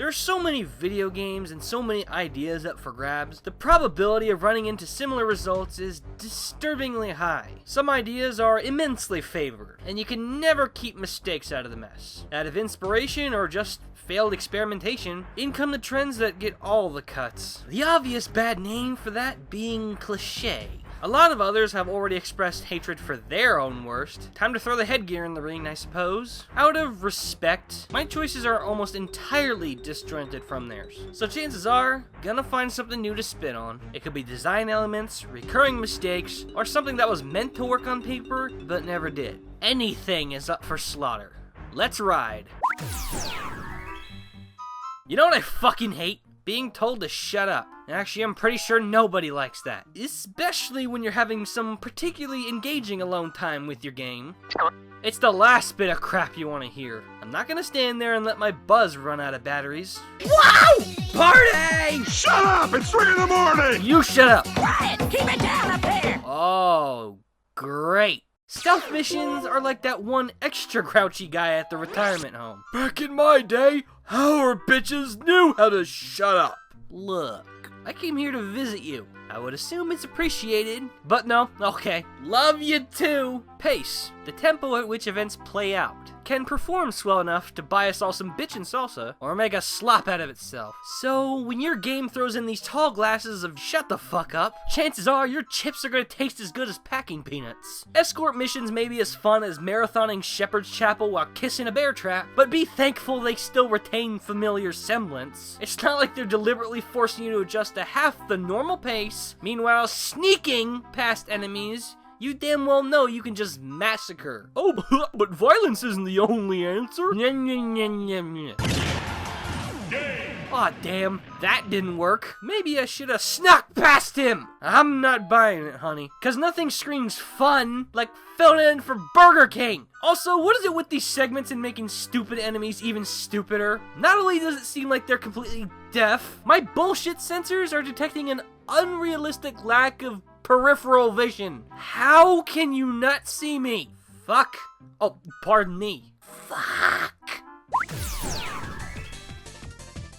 There are so many video games and so many ideas up for grabs, the probability of running into similar results is disturbingly high. Some ideas are immensely favored, and you can never keep mistakes out of the mess. Out of inspiration or just failed experimentation, in come the trends that get all the cuts. The obvious bad name for that being Cliché. A lot of others have already expressed hatred for their own worst. Time to throw the headgear in the ring, I suppose. Out of respect, my choices are almost entirely disjointed from theirs. So chances are, gonna find something new to spin on. It could be design elements, recurring mistakes, or something that was meant to work on paper, but never did. Anything is up for slaughter. Let's ride. You know what I fucking hate? Being told to shut up. Actually, I'm pretty sure nobody likes that. Especially when you're having some particularly engaging alone time with your game. It's the last bit of crap you want to hear. I'm not gonna stand there and let my buzz run out of batteries. Wow! Party! Shut up! It's 3 in the morning! You shut up! Quiet! Keep it down up here! Oh, great. Stealth missions are like that one extra grouchy guy at the retirement home. Back in my day, our bitches knew how to shut up. Look, I came here to visit you. I would assume it's appreciated, but no, okay. Love you too. Pace, the tempo at which events play out, can perform swell enough to buy us all some bitchin' salsa, or make a slop out of itself. So, when your game throws in these tall glasses of shut the fuck up, chances are your chips are gonna taste as good as packing peanuts. Escort missions may be as fun as marathoning Shepherd's Chapel while kissing a bear trap, but be thankful they still retain familiar semblance. It's not like they're deliberately forcing you to adjust to half the normal pace, meanwhile sneaking past enemies you damn well know you can just massacre. Oh, but violence isn't the only answer. Aw, damn, that didn't work. Maybe I should have snuck past him. I'm not buying it, honey, cause nothing screams fun like filling in for Burger King. Also, what is it with these segments and making stupid enemies even stupider? Not only does it seem like they're completely deaf, my bullshit sensors are detecting an unrealistic lack of peripheral vision. How can you not see me? Fuck. Oh, pardon me. Fuck.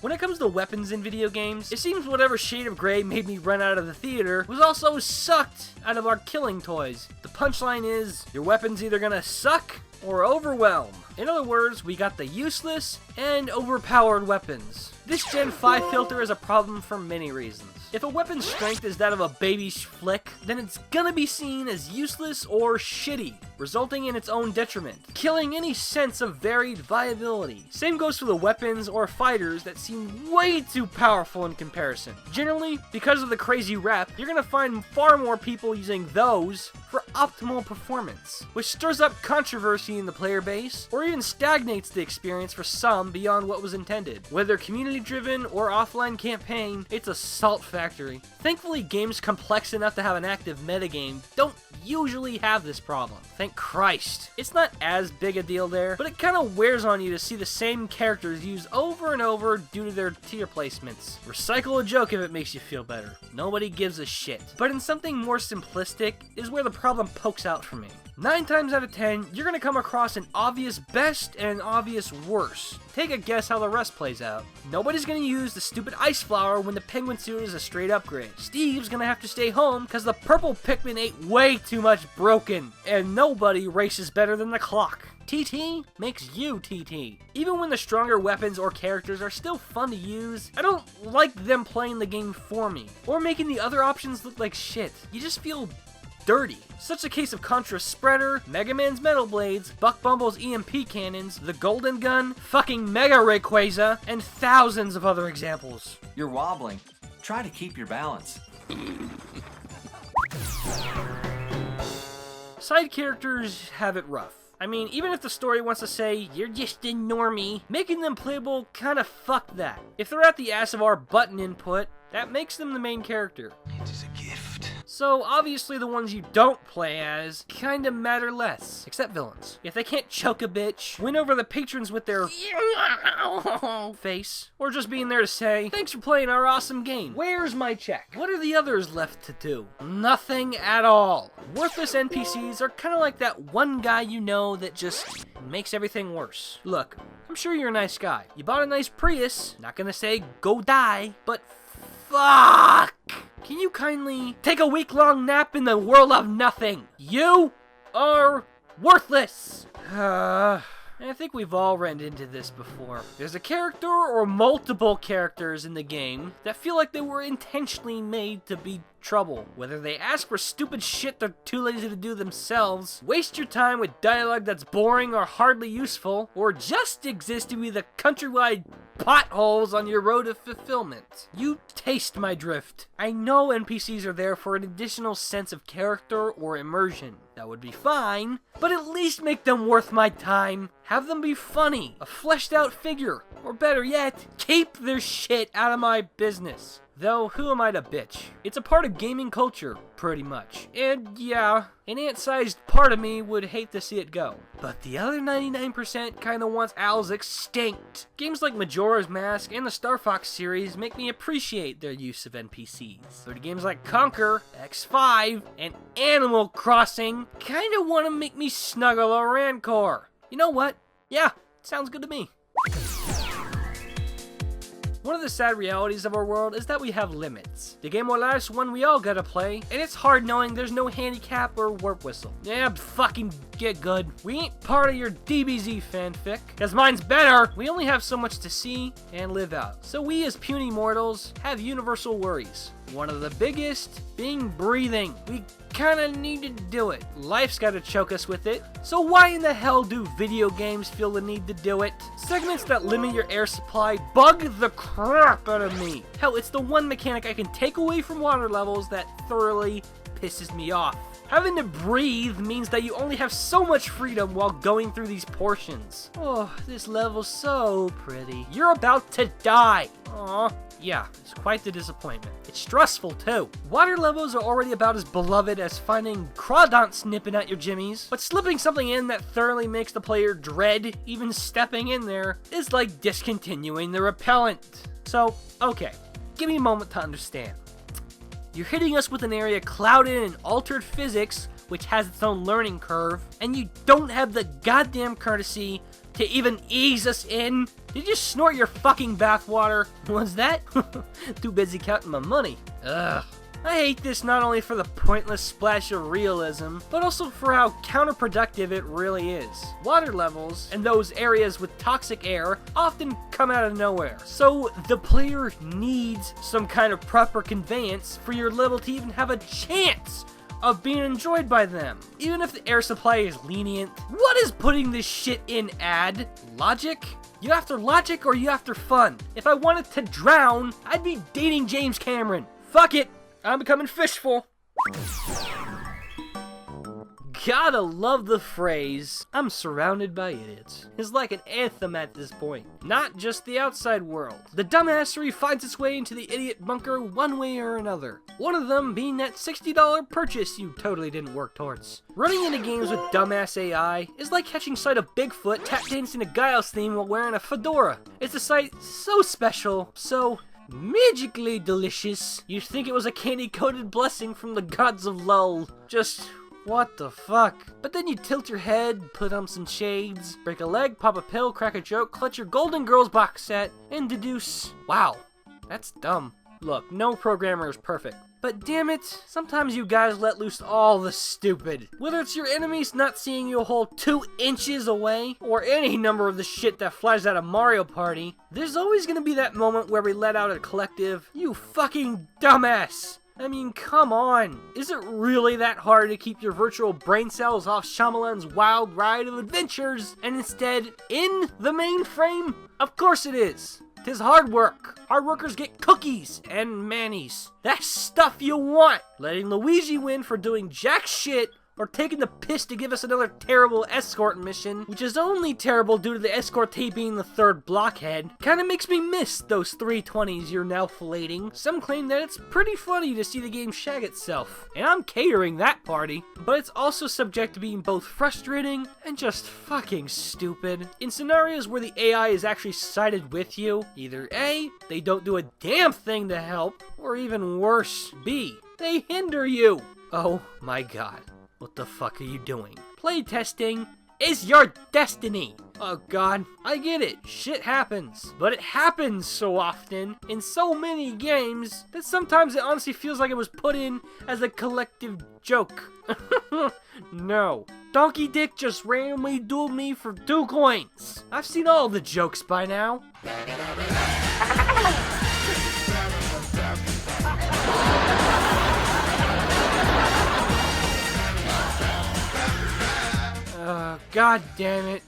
When it comes to weapons in video games, it seems whatever shade of gray made me run out of the theater was also sucked out of our killing toys. The punchline is, your weapon's either gonna suck or overwhelm. In other words, we got the useless and overpowered weapons. This Gen 5 filter is a problem for many reasons. If a weapon's strength is that of a baby's flick, then it's gonna be seen as useless or shitty, resulting in its own detriment, killing any sense of varied viability. Same goes for the weapons or fighters that seem way too powerful in comparison. Generally, because of the crazy rep, you're gonna find far more people using those for optimal performance, which stirs up controversy in the player base, or even stagnates the experience for some beyond what was intended. Whether community-driven or offline campaign, it's a salt factory. Thankfully, games complex enough to have an active metagame don't usually have this problem. Thank Christ. It's not as big a deal there, but it kind of wears on you to see the same characters used over and over due to their tier placements. Recycle a joke if it makes you feel better. Nobody gives a shit. But in something more simplistic is where the problem pokes out for me. 9 times out of 10, you're gonna come across an obvious best and an obvious worst. Take a guess how the rest plays out. Nobody's gonna use the stupid ice flower when the penguin suit is a straight upgrade. Steve's gonna have to stay home because the purple Pikmin ate way too much broken. And nobody races better than the clock. TT makes you TT. Even when the stronger weapons or characters are still fun to use, I don't like them playing the game for me, or making the other options look like shit. You just feel dirty. Such a case of Contra Spreader, Mega Man's Metal Blades, Buck Bumble's EMP cannons, the Golden Gun, fucking Mega Rayquaza, and thousands of other examples. You're wobbling. Try to keep your balance. Side characters have it rough. I mean, even if the story wants to say, you're just a normie, making them playable kinda fuck that. If they're at the ass of our button input, that makes them the main character. It is a gift. So obviously the ones you don't play as kinda matter less, except villains. If they can't choke a bitch, win over the patrons with their face, or just being there to say, thanks for playing our awesome game. Where's my check? What are the others left to do? Nothing at all. Worthless NPCs are kinda like that one guy you know that just makes everything worse. Look, I'm sure you're a nice guy. You bought a nice Prius, not gonna say go die, but fuck! Can you kindly take a week-long nap in the world of nothing? You are worthless! I think we've all ran into this before. There's a character or multiple characters in the game that feel like they were intentionally made to be trouble. Whether they ask for stupid shit they're too lazy to do themselves, waste your time with dialogue that's boring or hardly useful, or just exist to be the countrywide potholes on your road to fulfillment. You taste my drift. I know NPCs are there for an additional sense of character or immersion. That would be fine, but at least make them worth my time. Have them be funny, a fleshed out figure, or better yet, keep their shit out of my business. Though, who am I to bitch? It's a part of gaming culture, pretty much. And yeah, an ant-sized part of me would hate to see it go. But the other 99% kinda wants owls extinct. Games like Majora's Mask and the Star Fox series make me appreciate their use of NPCs. But games like Conquer, X5, and Animal Crossing kinda wanna make me snuggle a Rancor. You know what? Yeah, sounds good to me. One of the sad realities of our world is that we have limits. The game will last one we all gotta play, and it's hard knowing there's no handicap or warp whistle. Yeah, fucking get good. We ain't part of your DBZ fanfic, cause mine's better. We only have so much to see and live out. So we as puny mortals have universal worries. One of the biggest being breathing. We kinda need to do it. Life's gotta choke us with it. So why in the hell do video games feel the need to do it? Segments that limit your air supply bug the crap out of me. Hell, it's the one mechanic I can take away from water levels that thoroughly pisses me off. Having to breathe means that you only have so much freedom while going through these portions. Oh, this level's so pretty. You're about to die. Aw. Yeah, it's quite the disappointment. It's stressful too. Water levels are already about as beloved as finding crawdonts nipping at your jimmies, but slipping something in that thoroughly makes the player dread even stepping in there is like discontinuing the repellent. So, okay, give me a moment to understand. You're hitting us with an area clouded in altered physics, which has its own learning curve, and you don't have the goddamn courtesy to even ease us in? Did you snort your fucking bathwater? Was that? Too busy counting my money. Ugh. I hate this not only for the pointless splash of realism, but also for how counterproductive it really is. Water levels, and those areas with toxic air, often come out of nowhere. So the player needs some kind of proper conveyance for your level to even have a chance of being enjoyed by them. Even if the air supply is lenient, what is putting this shit in add? Logic? You after logic or you after fun? If I wanted to drown, I'd be dating James Cameron. Fuck it, I'm becoming fishful. Gotta love the phrase, I'm surrounded by idiots. It's like an anthem at this point. Not just the outside world. The dumbassery finds its way into the idiot bunker one way or another. One of them being that $60 purchase you totally didn't work towards. Running into games with dumbass AI is like catching sight of Bigfoot tap dancing a Giles theme while wearing a fedora. It's a sight so special, so magically delicious, you'd think it was a candy-coated blessing from the gods of lull. Just what the fuck? But then you tilt your head, put on some shades, break a leg, pop a pill, crack a joke, clutch your Golden Girls box set, and deduce, wow, that's dumb. Look, no programmer is perfect. But damn it, sometimes you guys let loose all the stupid. Whether it's your enemies not seeing you a whole 2 inches away, or any number of the shit that flies out of Mario Party, there's always gonna be that moment where we let out a collective, you fucking dumbass. I mean, come on. Is it really that hard to keep your virtual brain cells off Shyamalan's wild ride of adventures and instead in the mainframe? Of course it is. 'Tis hard work. Hard workers get cookies and manis. That's stuff you want. Letting Luigi win for doing jack shit or taking the piss to give us another terrible escort mission, which is only terrible due to the escortee being the third blockhead, kinda makes me miss those 320s you're now filleting. Some claim that it's pretty funny to see the game shag itself, and I'm catering that party, but it's also subject to being both frustrating and just fucking stupid. In scenarios where the AI is actually sided with you, either A, they don't do a damn thing to help, or even worse, B, they hinder you. Oh my god, what the fuck are you doing? Playtesting is your destiny. Oh god, I get it, shit happens. But it happens so often, in so many games, that sometimes it honestly feels like it was put in as a collective joke. No. Donkey Dick just randomly dueled me for 2 coins. I've seen all the jokes by now. God damn it.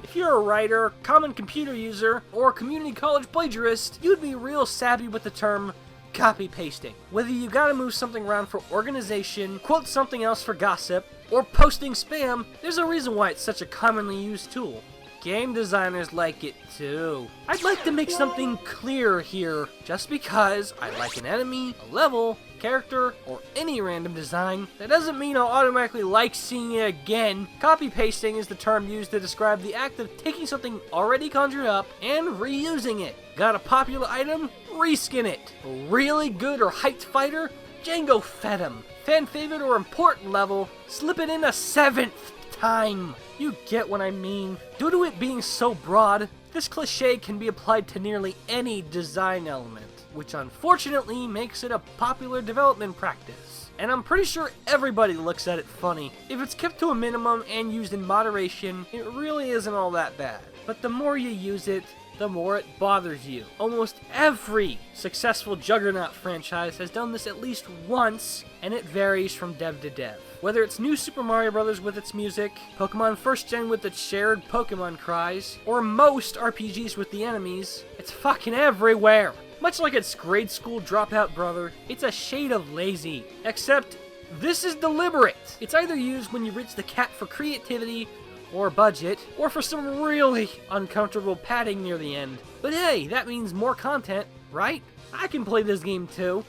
If you're a writer, common computer user, or community college plagiarist, you'd be real savvy with the term copy pasting. Whether you gotta move something around for organization, quote something else for gossip, or posting spam, there's a reason why it's such a commonly used tool. Game designers like it too. I'd like to make something clear here. Just because I like an enemy, a level, character, or any random design, that doesn't mean I'll automatically like seeing it again. Copy pasting is the term used to describe the act of taking something already conjured up and reusing it. Got a popular item? Reskin it. A really good or hyped fighter? Django fed him. Fan favorite or important level? Slip it in a 7th time. You get what I mean. Due to it being so broad, this cliché can be applied to nearly any design element, which unfortunately makes it a popular development practice. And I'm pretty sure everybody looks at it funny. If it's kept to a minimum and used in moderation, it really isn't all that bad. But the more you use it, the more it bothers you. Almost every successful Juggernaut franchise has done this at least once, and it varies from dev to dev. Whether it's New Super Mario Bros. With its music, Pokemon First Gen with its shared Pokemon cries, or most RPGs with the enemies, it's fucking everywhere. Much like its grade school dropout brother, it's a shade of lazy. Except, this is deliberate. It's either used when you reach the cap for creativity, or budget, or for some really uncomfortable padding near the end. But hey, that means more content, right? I can play this game too.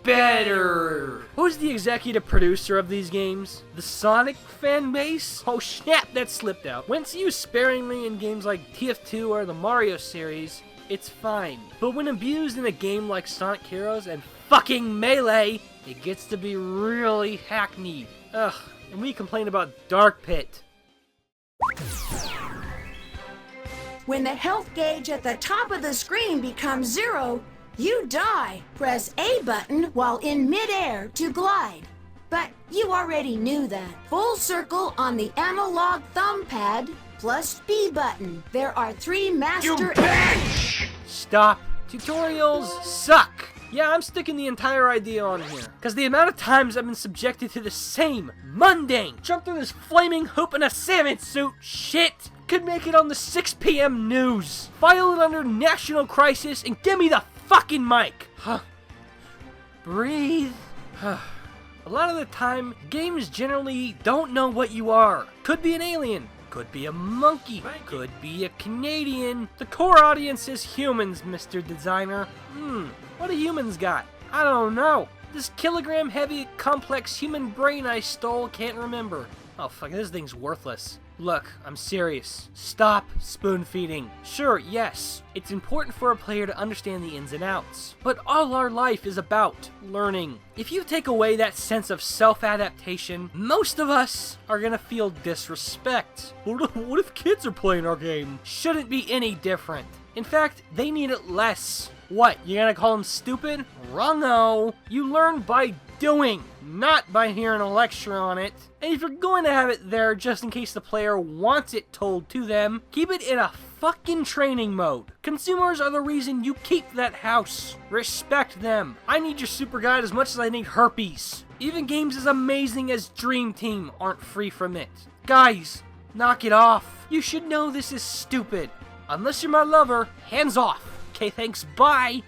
Better! Who's the executive producer of these games? The Sonic fan base? Oh snap, that slipped out. When it's used sparingly in games like TF2 or the Mario series, it's fine. But when abused in a game like Sonic Heroes and fucking Melee, it gets to be really hackneyed. Ugh, and we complain about Dark Pit. When the health gauge at the top of the screen becomes 0, you die. Press A button while in midair to glide. But you already knew that. Full circle on the analog thumb pad, plus B button. There are 3 master... Stop. Tutorials suck. Yeah, I'm sticking the entire idea on here, because the amount of times I've been subjected to the same mundane jump through this flaming hoop in a salmon suit shit could make it on the 6 p.m. news. File it under national crisis and give me the fucking mic. Breathe. A lot of the time, games generally don't know what you are. Could be an alien. Could be a monkey. Could be a Canadian. The core audience is humans, Mr. Designer. What do humans got? I don't know. This kilogram-heavy, complex human brain I stole can't remember. Oh fuck, this thing's worthless. Look, I'm serious. Stop spoon-feeding. Sure, yes, it's important for a player to understand the ins and outs. But all our life is about learning. If you take away that sense of self-adaptation, most of us are gonna feel disrespect. What if kids are playing our game? Shouldn't be any different. In fact, they need it less. What, you're gonna call them stupid? Wrong-o. You learn by doing, not by hearing a lecture on it. And if you're going to have it there just in case the player wants it told to them, keep it in a fucking training mode. Consumers are the reason you keep that house. Respect them. I need your super guide as much as I need herpes. Even games as amazing as Dream Team aren't free from it. Guys, knock it off. You should know this is stupid. Unless you're my lover, hands off. Okay, thanks, bye.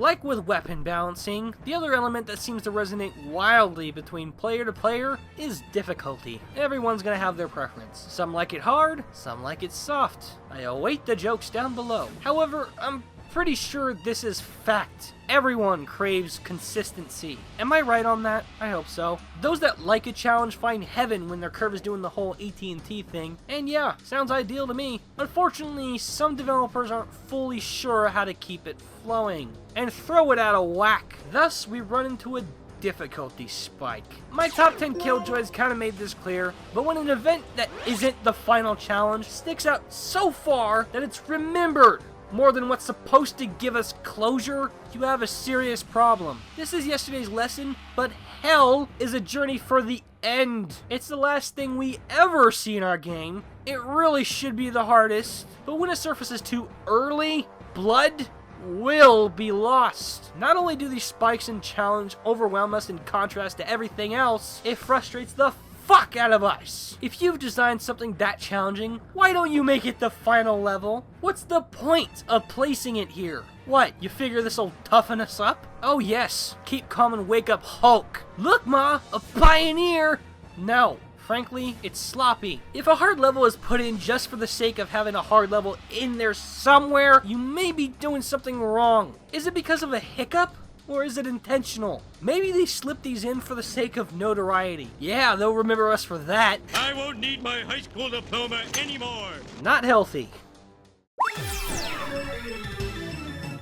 Like with weapon balancing, the other element that seems to resonate wildly between player to player is difficulty. Everyone's gonna have their preference. Some like it hard, some like it soft. I await the jokes down below. However, I'm pretty sure this is fact. Everyone craves consistency. Am I right on that? I hope so. Those that like a challenge find heaven when their curve is doing the whole AT&T thing, and yeah, sounds ideal to me. Unfortunately, some developers aren't fully sure how to keep it flowing, and throw it out of whack. Thus, we run into a difficulty spike. My top 10 killjoys kind of made this clear, but when an event that isn't the final challenge sticks out so far that it's remembered more than what's supposed to give us closure, you have a serious problem. This is yesterday's lesson, but hell is a journey for the end. It's the last thing we ever see in our game. It really should be the hardest, but when it surfaces too early, blood will be lost. Not only do these spikes and challenge overwhelm us in contrast to everything else, it frustrates the fuck out of us. If you've designed something that challenging, why don't you make it the final level? What's the point of placing it here? What, you figure this'll toughen us up? Oh yes, keep calm and wake up Hulk. Look ma, a pioneer! No. Frankly, it's sloppy. If a hard level is put in just for the sake of having a hard level in there somewhere, you may be doing something wrong. Is it because of a hiccup? Or is it intentional? Maybe they slipped these in for the sake of notoriety. Yeah, they'll remember us for that. I won't need my high school diploma anymore. Not healthy.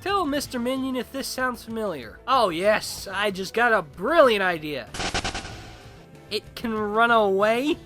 Tell Mr. Minion if this sounds familiar. Oh yes, I just got a brilliant idea. It can run away?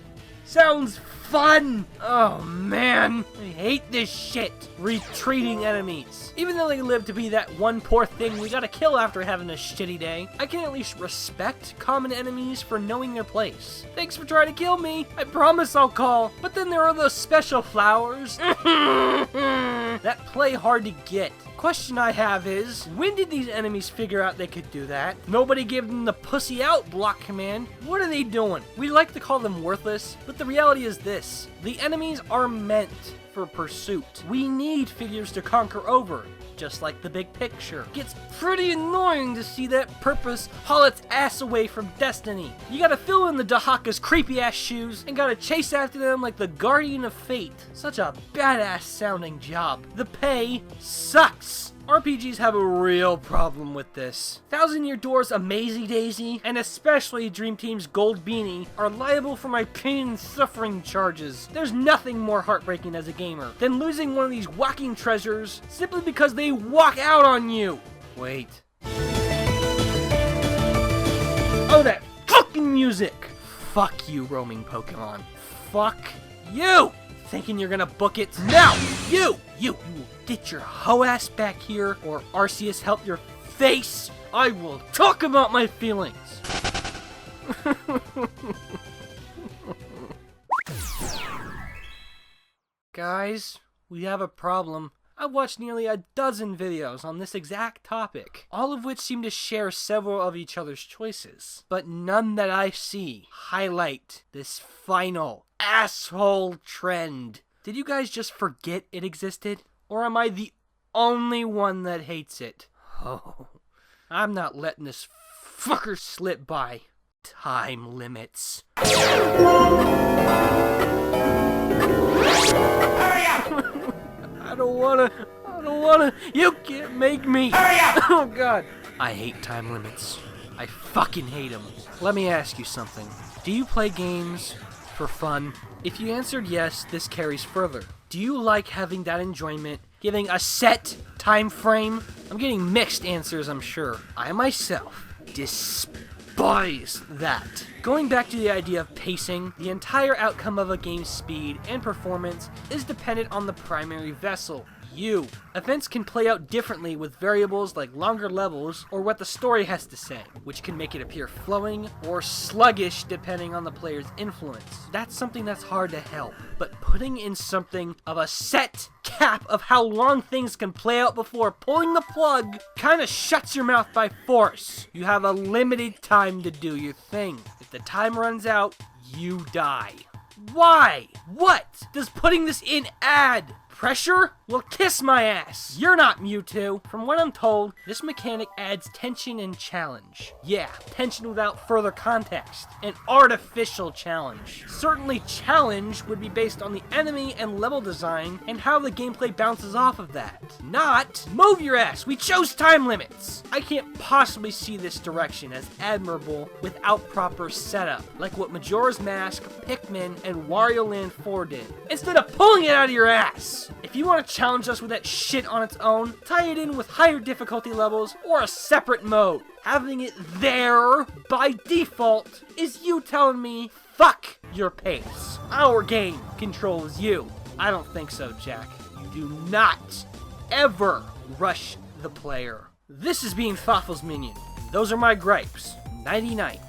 Sounds fun! Oh man, I hate this shit. Retreating enemies. Even though they live to be that one poor thing we gotta kill after having a shitty day, I can at least respect common enemies for knowing their place. Thanks for trying to kill me. I promise I'll call. But then there are those special flowers that play hard to get. Question I have is, when did these enemies figure out they could do that? Nobody gave them the pussy out block command. What are they doing? We like to call them worthless, but the reality is this. The enemies are meant for pursuit. We need figures to conquer over, just like the big picture. Gets pretty annoying to see that purpose haul its ass away from destiny. You gotta fill in the Dahaka's creepy ass shoes and gotta chase after them like the guardian of fate. Such a badass sounding job. The pay sucks. RPGs have a real problem with this. Thousand Year Door's Amazy Daisy, and especially Dream Team's Gold Beanie, are liable for my pain and suffering charges. There's nothing more heartbreaking as a gamer than losing one of these walking treasures simply because they walk out on you. Wait. Oh, that fucking music! Fuck you, roaming Pokemon. Fuck you! Thinking you're gonna book it? Now! You will get your hoe ass back here, or Arceus help your face! I will talk about my feelings! Guys, we have a problem. I've watched nearly a dozen videos on this exact topic, all of which seem to share several of each other's choices, but none that I see highlight this final asshole trend. Did you guys just forget it existed? Or am I the only one that hates it? Oh, I'm not letting this fucker slip by. Time limits. Hurry up! I don't wanna, you can't make me. Hurry up! Oh god. I hate time limits. I fucking hate them. Let me ask you something. Do you play games for fun? If you answered yes, this carries further. Do you like having that enjoyment, giving a set time frame? I'm getting mixed answers, I'm sure. I myself despise that. Going back to the idea of pacing, the entire outcome of a game's speed and performance is dependent on the primary vessel, you. Events can play out differently with variables like longer levels or what the story has to say, which can make it appear flowing or sluggish depending on the player's influence. That's something that's hard to help, but putting in something of a set cap of how long things can play out before pulling the plug kinda shuts your mouth by force. You have a limited time to do your thing. If the time runs out, you die. Why? What does putting this in add? pressure? Well, kiss my ass. You're not Mewtwo. From what I'm told, this mechanic adds tension and challenge. Yeah, tension without further context. An artificial challenge. Certainly challenge would be based on the enemy and level design and how the gameplay bounces off of that. Not, move your ass, we chose time limits. I can't possibly see this direction as admirable without proper setup, like what Majora's Mask, Pikmin, and Wario Land 4 did, instead of pulling it out of your ass. If you want to challenge us with that shit on its own, tie it in with higher difficulty levels or a separate mode. Having it there by default is you telling me, fuck your pace. Our game controls you. I don't think so, Jack. You do not ever rush the player. This has been Fawful's Minion. Those are my gripes. Nighty night.